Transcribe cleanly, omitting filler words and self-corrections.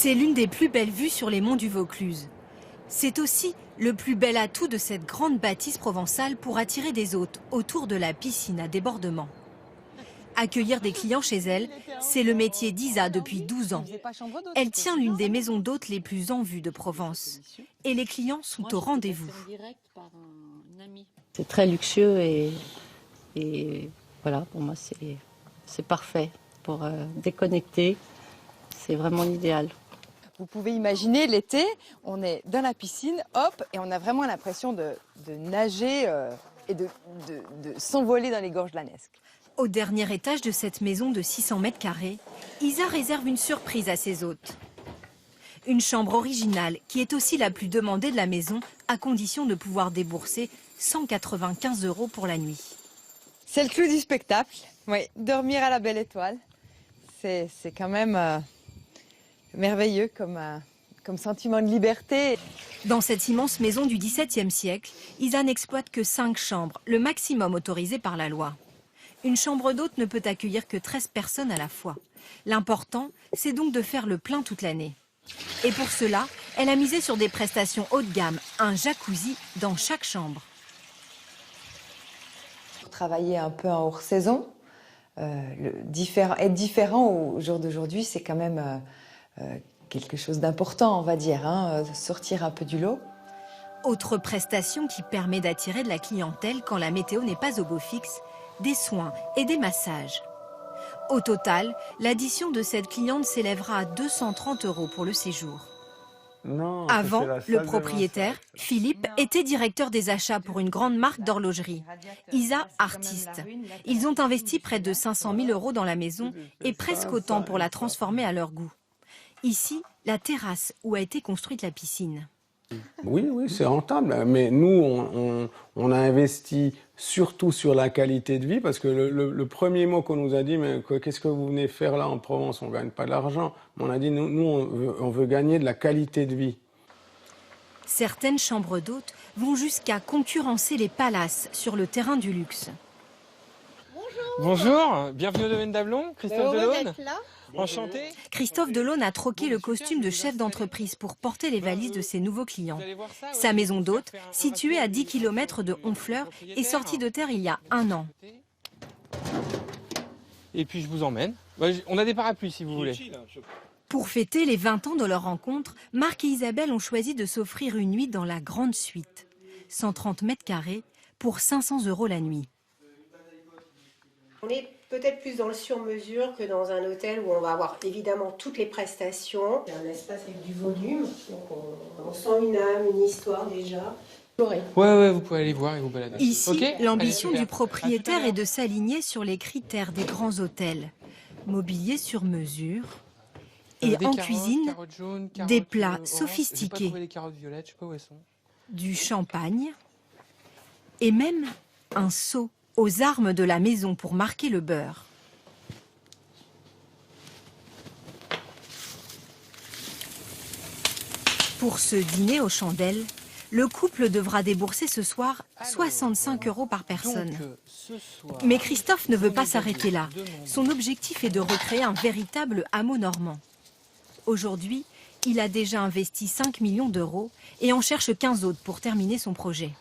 C'est l'une des plus belles vues sur les monts du Vaucluse. C'est aussi le plus bel atout de cette grande bâtisse provençale pour attirer des hôtes autour de la piscine à débordement. Accueillir des clients chez elle, c'est le métier d'Isa depuis 12 ans. Elle tient l'une des maisons d'hôtes les plus en vue de Provence. Et les clients sont au rendez-vous. C'est très luxueux et voilà, pour moi c'est parfait pour déconnecter. C'est vraiment l'idéal. Vous pouvez imaginer l'été, on est dans la piscine, hop, et on a vraiment l'impression de nager et de s'envoler dans les gorges de la Nesque. Au dernier étage de cette maison de 600 mètres carrés, Isa réserve une surprise à ses hôtes. Une chambre originale qui est aussi la plus demandée de la maison, à condition de pouvoir débourser 195 € pour la nuit. C'est le clou du spectacle, oui, dormir à la belle étoile, c'est quand même merveilleux comme sentiment de liberté. Dans cette immense maison du XVIIe siècle, Isa n'exploite que 5 chambres, le maximum autorisé par la loi. Une chambre d'hôte ne peut accueillir que 13 personnes à la fois. L'important, c'est donc de faire le plein toute l'année. Et pour cela, elle a misé sur des prestations haut de gamme, un jacuzzi dans chaque chambre. Pour travailler un peu en hors saison, être différent au jour d'aujourd'hui, c'est quand même quelque chose d'important, on va dire, hein, sortir un peu du lot. Autre prestation qui permet d'attirer de la clientèle quand la météo n'est pas au beau fixe, des soins et des massages. Au total, l'addition de cette cliente s'élèvera à 230 € pour le séjour. Avant, le propriétaire, Philippe, était directeur des achats pour une grande marque d'horlogerie. Isa, artiste. Ils ont investi près de 500 000 € dans la maison et presque autant pour la transformer à leur goût. Ici, la terrasse où a été construite la piscine. Oui, c'est rentable. Mais nous, on a investi surtout sur la qualité de vie parce que le premier mot qu'on nous a dit, mais qu'est-ce que vous venez faire là en Provence? On ne gagne pas de l'argent. On a dit, nous on veut gagner de la qualité de vie. Certaines chambres d'hôtes vont jusqu'à concurrencer les palaces sur le terrain du luxe. Bonjour, bienvenue au domaine d'Ablon, Christophe Delaune. Enchanté. Christophe Delaune a troqué le costume de chef d'entreprise pour porter les valises de ses nouveaux clients. Sa maison d'hôte, située à 10 km de Honfleur, est sortie de terre il y a 1 an. Et puis je vous emmène. On a des parapluies si vous voulez. Pour fêter les 20 ans de leur rencontre, Marc et Isabelle ont choisi de s'offrir une nuit dans la grande suite. 130 mètres carrés pour 500 € la nuit. On est peut-être plus dans le sur-mesure que dans un hôtel où on va avoir évidemment toutes les prestations. C'est un espace avec du volume, donc on sent une âme, une histoire déjà. Ouais, vous pouvez aller voir et vous balader. Ici, okay, l'ambition du propriétaire est de s'aligner sur les critères des grands hôtels. Mobilier sur mesure et en cuisine, des plats sophistiqués, du champagne et même un seau aux armes de la maison pour marquer le beurre. Pour ce dîner aux chandelles, le couple devra débourser ce soir 65 € par personne. Mais Christophe ne veut pas s'arrêter là. Son objectif est de recréer un véritable hameau normand. Aujourd'hui, il a déjà investi 5 millions € et en cherche 15 autres pour terminer son projet.